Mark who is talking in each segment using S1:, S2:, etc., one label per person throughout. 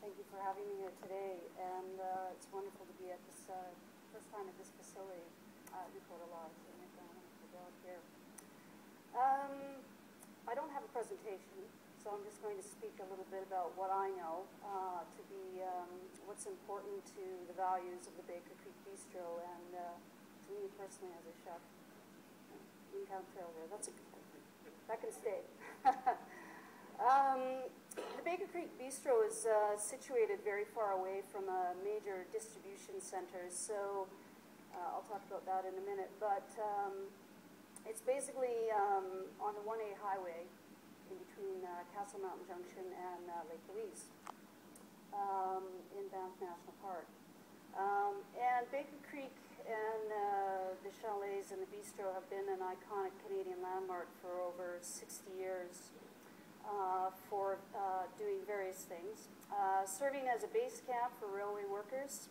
S1: Thank you for having me here today, and it's wonderful to be at this first time at this facility, Newport Lodge, and a wonderful dog here. I don't have a presentation, so I'm just going to speak a little bit about what I know to be what's important to the values of the Baker Creek Bistro, and to me personally as a chef. You can count trail there. That's a good thing. That can stay. The Baker Creek Bistro is situated very far away from a major distribution center, so I'll talk about that in a minute. But it's basically on the 1A highway in between Castle Mountain Junction and Lake Louise in Banff National Park. And Baker Creek and the chalets and the bistro have been an iconic Canadian landmark for over 60 years. For doing various things, serving as a base camp for railway workers.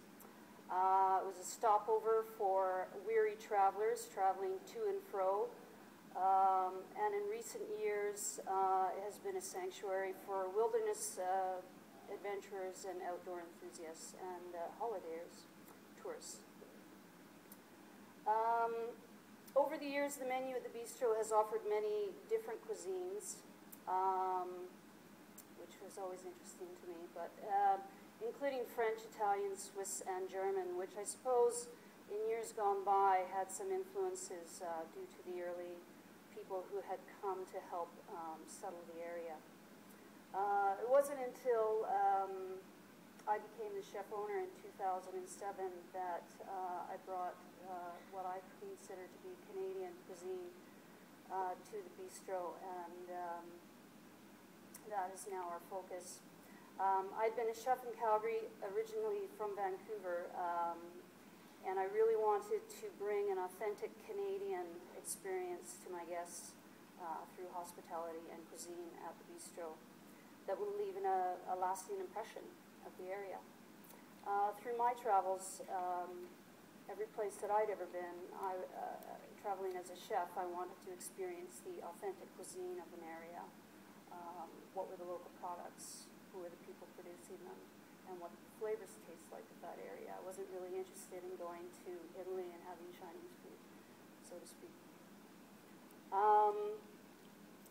S1: It was a stopover for weary travelers traveling to and fro, and in recent years it has been a sanctuary for wilderness adventurers and outdoor enthusiasts and holidayers, tourists. Over the years, the menu at the bistro has offered many different cuisines, which was always interesting to me, but including French, Italian, Swiss, and German, which I suppose in years gone by had some influences due to the early people who had come to help settle the area. It wasn't until I became the chef owner in 2007 that I brought what I consider to be Canadian cuisine to the bistro, and that is now our focus. I'd been a chef in Calgary, originally from Vancouver, and I really wanted to bring an authentic Canadian experience to my guests through hospitality and cuisine at the bistro that will leave a lasting impression of the area. Through my travels, every place that I'd ever been, traveling as a chef, I wanted to experience the authentic cuisine of an area. What were the local products, who were the people producing them, and what the flavors taste like of that area. I wasn't really interested in going to Italy and having Chinese food, so to speak.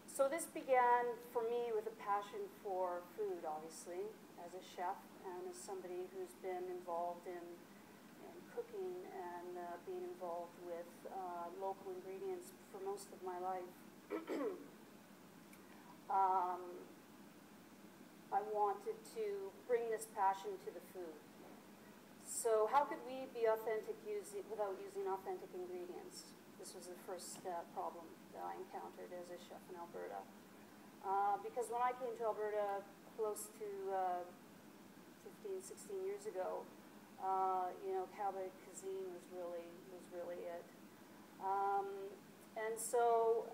S1: So this began for me with a passion for food, obviously, as a chef and as somebody who's been involved in cooking and being involved with local ingredients for most of my life. I wanted to bring this passion to the food. So how could we be authentic without using authentic ingredients? This was the first problem that I encountered as a chef in Alberta. Because when I came to Alberta close to 15, 16 years ago, cowboy cuisine was really it. And so,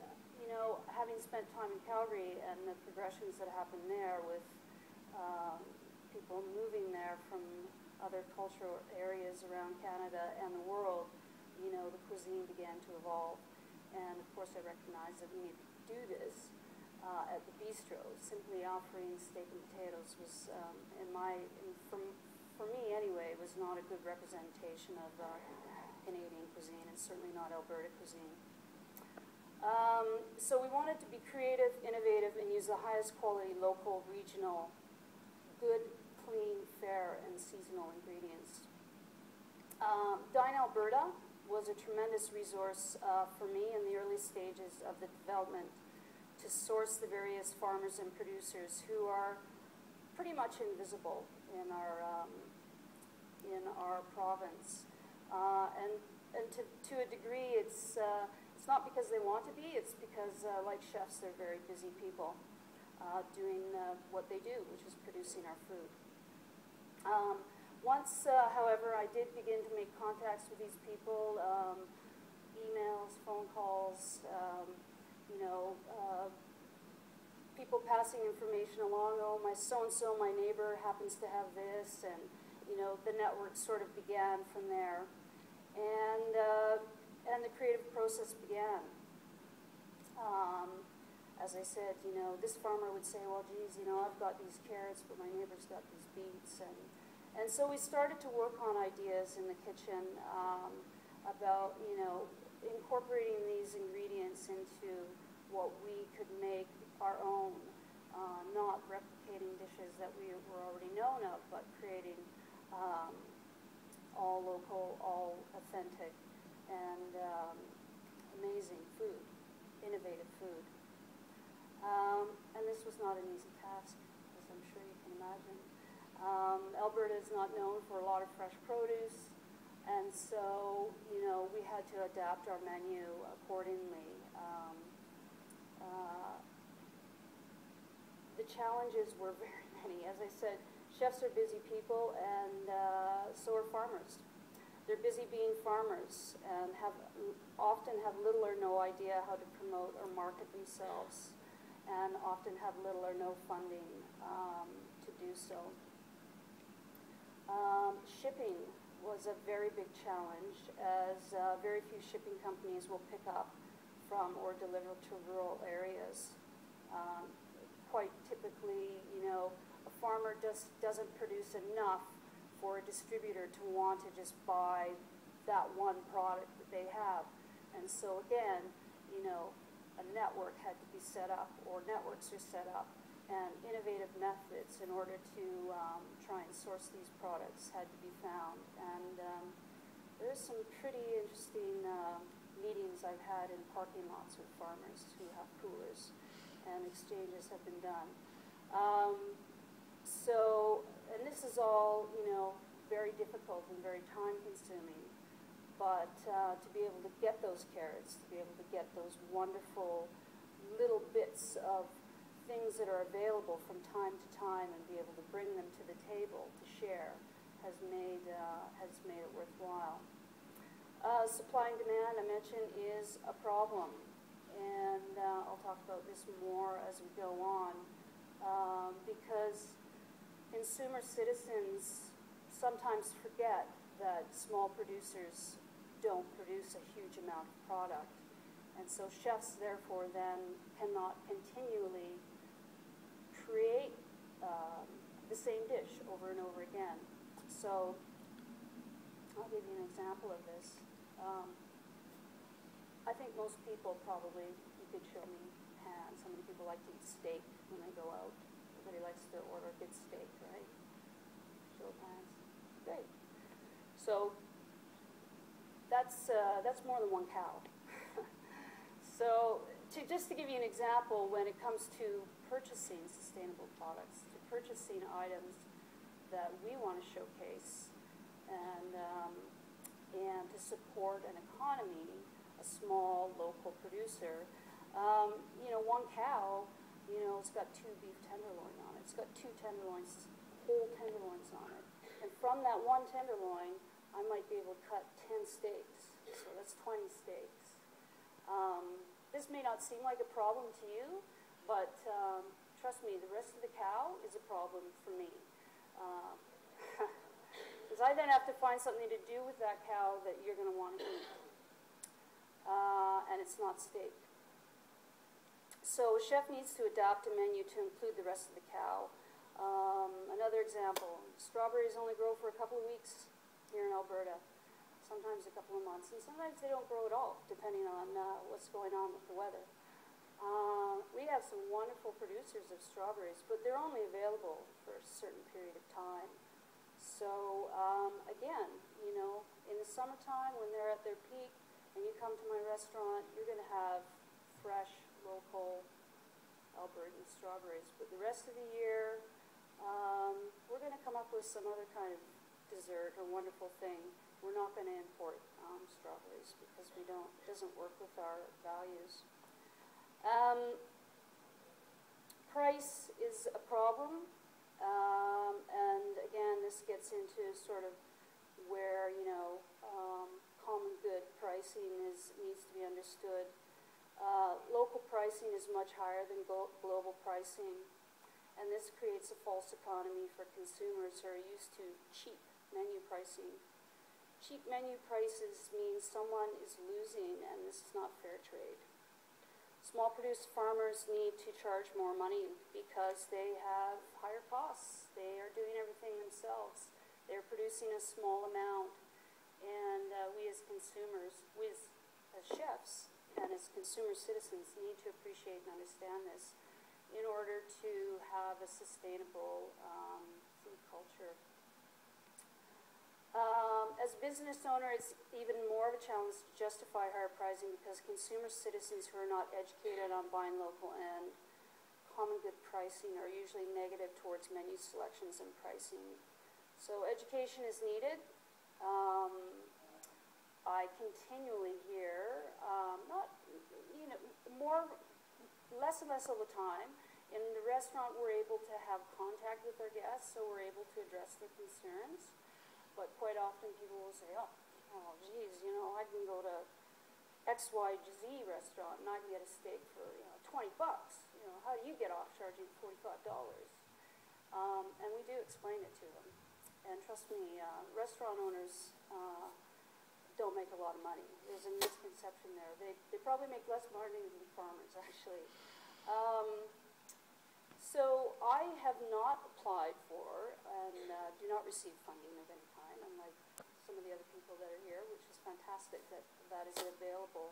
S1: having spent time in Calgary and the progressions that happened there with people moving there from other cultural areas around Canada and the world, the cuisine began to evolve. And of course I recognized that we needed to do this at the bistro. Simply offering steak and potatoes was, for me anyway, was not a good representation of Canadian cuisine, and certainly not Alberta cuisine. So we wanted to be creative, innovative, and use the highest quality local, regional, good, clean, fair, and seasonal ingredients. Dine Alberta was a tremendous resource for me in the early stages of the development to source the various farmers and producers who are pretty much invisible in our province. And to a degree, it's not because they want to be, it's because, like chefs, they're very busy people doing what they do, which is producing our food. Once, however, I did begin to make contacts with these people, emails, phone calls, people passing information along. Oh, my so-and-so, my neighbor happens to have this, and the network sort of began from there. And the creative process began. as I said, you know, this farmer would say, well, geez, you know, I've got these carrots, but my neighbor's got these beets. And so we started to work on ideas in the kitchen about, you know, incorporating these ingredients into what we could make our own, not replicating dishes that we were already known of, but creating all local, all authentic, and amazing food, innovative food. And this was not an easy task, as I'm sure you can imagine. Alberta is not known for a lot of fresh produce, and so, you know, we had to adapt our menu accordingly. The challenges were very many. As I said, chefs are busy people, and so are farmers. They're busy being farmers and often have little or no idea how to promote or market themselves, and often have little or no funding to do so. Shipping was a very big challenge, as very few shipping companies will pick up from or deliver to rural areas. Quite typically, you know, a farmer doesn't produce enough for a distributor to want to just buy that one product that they have. And so again, you know, a network had to be set up, or networks are set up, and innovative methods in order to try and source these products had to be found. And there's some pretty interesting meetings I've had in parking lots with farmers who have coolers, and exchanges have been done. And this is all, you know, very difficult and very time-consuming. But to be able to get those carrots, to be able to get those wonderful little bits of things that are available from time to time, and be able to bring them to the table to share, has made it worthwhile. Supply and demand, I mentioned, is a problem, and I'll talk about this more as we go on, because consumer citizens sometimes forget that small producers don't produce a huge amount of product. And so chefs, therefore, then cannot continually create the same dish over and over again. So I'll give you an example of this. I think most people probably, you could show me hands, how many people like to eat steak when they go out? Everybody likes to order a good steak, right? Show of hands. Great. So that's more than one cow. So just to give you an example, when it comes to purchasing sustainable products, to purchasing items that we want to showcase, and to support an economy, a small local producer, you know, one cow, you know, it's got 2 beef tenderloin on it. It's got 2 tenderloins, whole tenderloins on it. And from that one tenderloin, I might be able to cut 10 steaks. So that's 20 steaks. This may not seem like a problem to you, but trust me, the rest of the cow is a problem for me. Because I then have to find something to do with that cow that you're going to want to eat. And it's not steak. So a chef needs to adapt a menu to include the rest of the cow. Another example, strawberries only grow for a couple of weeks here in Alberta, sometimes a couple of months, and sometimes they don't grow at all, depending on what's going on with the weather. We have some wonderful producers of strawberries, but they're only available for a certain period of time. So again, you know, in the summertime when they're at their peak and you come to my restaurant, you're going to have fresh, local Albertan strawberries. But the rest of the year, we're going to come up with some other kind of dessert or wonderful thing. We're not going to import strawberries because it doesn't work with our values. Price is a problem, and again, this gets into sort of where, you know, common good pricing needs to be understood. Local pricing is much higher than global pricing, and this creates a false economy for consumers who are used to cheap menu pricing. Cheap menu prices mean someone is losing, and this is not fair trade. Small produce farmers need to charge more money because they have higher costs. They are doing everything themselves. They're producing a small amount, and we as consumers, as chefs and as consumer citizens need to appreciate and understand this in order to have a sustainable food culture. As a business owner, it's even more of a challenge to justify higher pricing because consumer citizens who are not educated on buying local and common good pricing are usually negative towards menu selections and pricing. So education is needed. I continually hear, less and less all the time. In the restaurant, we're able to have contact with our guests, so we're able to address their concerns. But quite often people will say, oh geez, I can go to XYZ restaurant and I can get a steak for, $20. How do you get off charging $45? And we do explain it to them. And trust me, restaurant owners don't make a lot of money. There's a misconception there. They probably make less money than farmers, actually. So I have not applied for and do not receive funding of any kind, unlike some of the other people that are here, which is fantastic that that is available.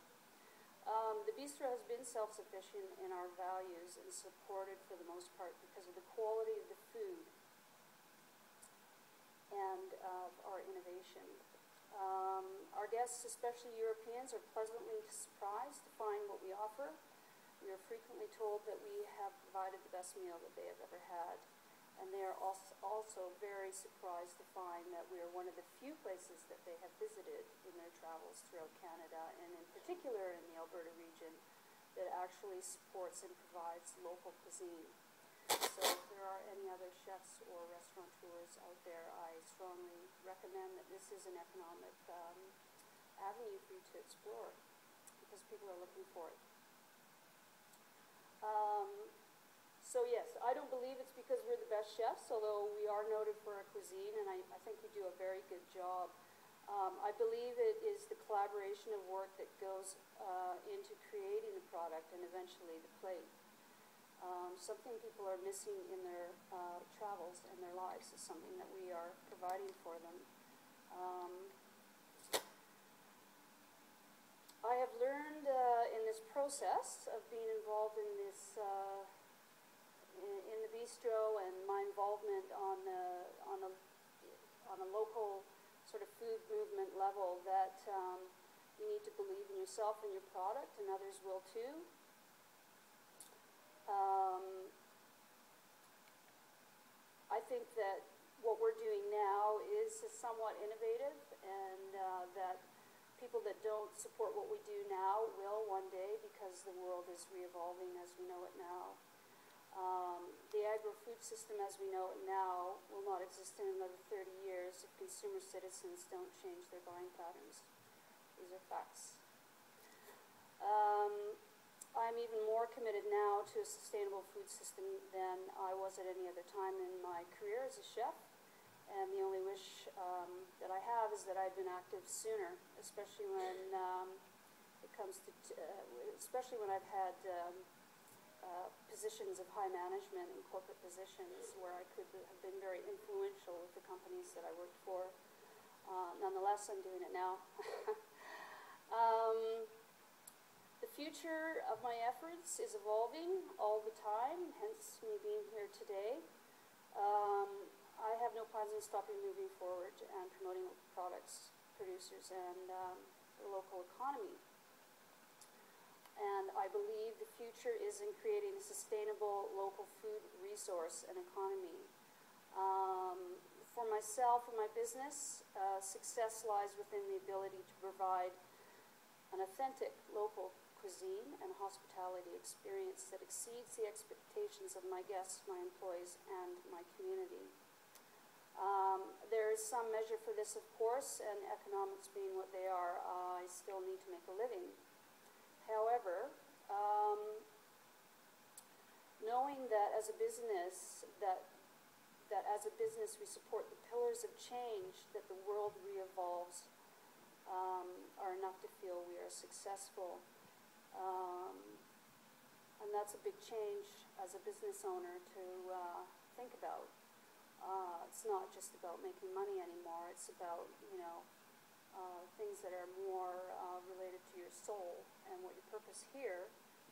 S1: The bistro has been self-sufficient in our values and supported for the most part because of the quality of the food and of our innovation. Our guests, especially Europeans, are pleasantly surprised to find what we offer. We are frequently told that we have provided the best meal that they have ever had. And they are also very surprised to find that we are one of the few places that they have visited in their travels throughout Canada, and in particular in the Alberta region, that actually supports and provides local cuisine. So if there are any other chefs or restaurateurs out there, I strongly recommend that this is an economic avenue for you to explore because people are looking for it. So yes, I don't believe it's because we're the best chefs, although we are noted for our cuisine, and I think we do a very good job. I believe it is the collaboration of work that goes into creating the product and eventually the plate. Something people are missing in their travels and their lives is something that we are providing for them. I have learned in this process of being involved in this in the bistro and my involvement on a local sort of food movement level that you need to believe in yourself and your product, and others will too. I think that what we're doing now is somewhat innovative, and that people that don't support what we do now will one day, because the world is re-evolving as we know it now. The agro-food system as we know it now will not exist in another 30 years if consumer citizens don't change their buying patterns. These are facts. I'm even more committed now to a sustainable food system than I was at any other time in my career as a chef. And the only wish that I have is that I'd been active sooner, especially when it comes to, especially when I've had positions of high management and corporate positions where I could have been very influential with the companies that I worked for. Nonetheless, I'm doing it now. The future of my efforts is evolving all the time, hence me being here today. I have no plans on stopping moving forward and promoting local products, producers, and the local economy. And I believe the future is in creating a sustainable local food resource and economy. For myself and my business, success lies within the ability to provide an authentic local cuisine and hospitality experience that exceeds the expectations of my guests, my employees, and my community. There is some measure for this, of course, and economics being what they are, I still need to make a living. However, knowing that as a business, that as a business we support the pillars of change, that the world re-evolves, are enough to feel we are successful. And that's a big change as a business owner to think about. It's not just about making money anymore. It's about, things that are more related to your soul and what your purpose here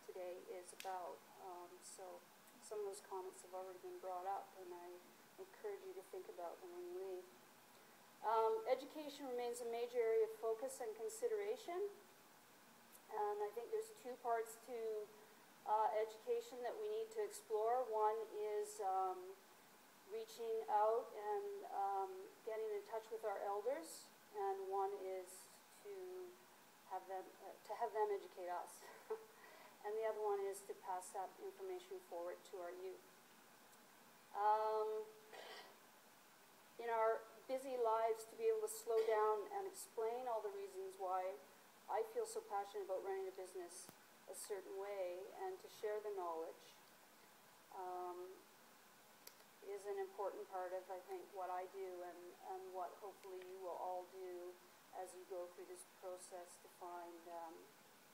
S1: today is about. So some of those comments have already been brought up, and I encourage you to think about them when you leave. Education remains a major area of focus and consideration. And I think there's two parts to education that we need to explore. One is reaching out and getting in touch with our elders, and one is to have them educate us. And the other one is to pass that information forward to our youth. In our busy lives, to be able to slow down and explain all the reasons why I feel so passionate about running a business a certain way, and to share the knowledge is an important part of, I think, what I do, and what hopefully you will all do as you go through this process to find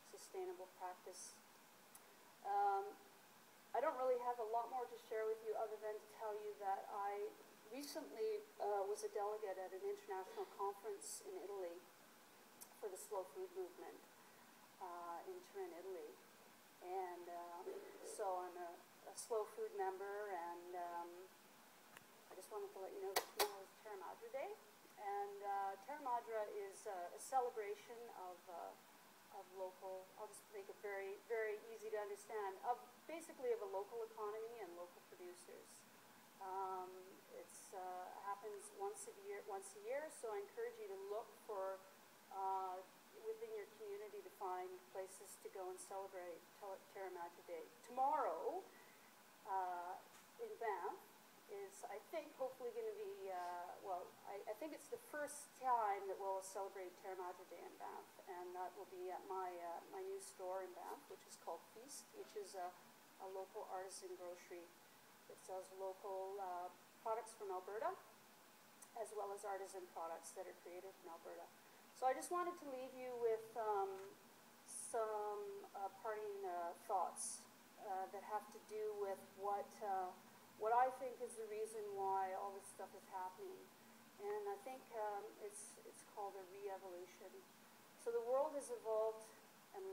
S1: sustainable practice. I don't really have a lot more to share with you other than to tell you that I recently was a delegate at an international conference in Italy for the slow food movement in Turin, Italy. And so I'm a slow food member, and I just wanted to let you know that tomorrow is Terra Madre Day. And Terra Madre is a celebration of local, I'll just make it very, very easy to understand, basically of a local economy and local producers. It happens once a year, so I encourage you to look for within your community to find places to go and celebrate Terra Madre Day. Tomorrow in Banff is, I think, hopefully going to be, I think it's the first time that we'll celebrate Terra Madre Day in Banff, and that will be at my new store in Banff, which is called Feast, which is a local artisan grocery that sells local products from Alberta, as well as artisan products that are created in Alberta. So I just wanted to leave you with some parting thoughts that have to do with what I think is the reason why all this stuff is happening. And I think it's called a re-evolution. So the world has evolved and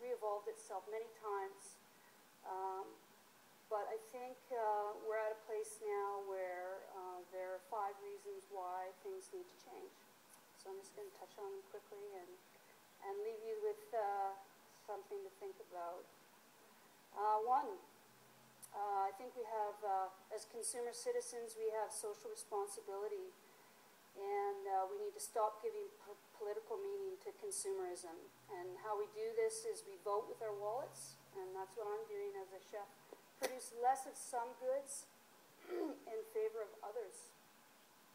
S1: re-evolved itself many times. But I think we're at a place now where there are 5 reasons why things need to change. So I'm just going to touch on them quickly and leave you with something to think about. One, I think we have, as consumer citizens, we have social responsibility, and we need to stop giving political meaning to consumerism. And how we do this is we vote with our wallets, and that's what I'm doing as a chef. Produce less of some goods in favor of others.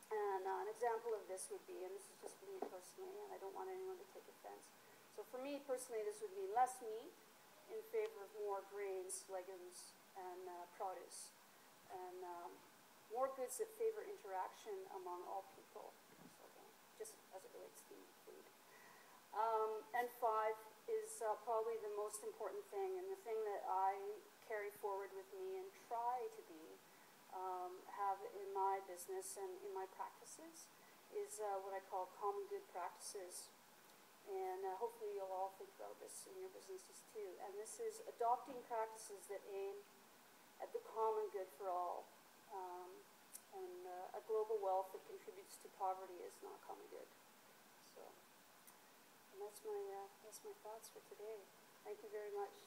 S1: And an example of this would be, and this is just for me personally, and I don't want anyone to take offense. So for me personally, this would be less meat in favor of more grains, legumes, and produce. And more goods that favor interaction among all people, so, just as it relates to food. And 5 is probably the most important thing, and the thing that I carry forward with me and try to have in my business and in my practices is what I call common good practices. And hopefully you'll all think about this in your businesses too. And this is adopting practices that aim at the common good for all. A global wealth that contributes to poverty is not common good. So, and that's my thoughts for today. Thank you very much.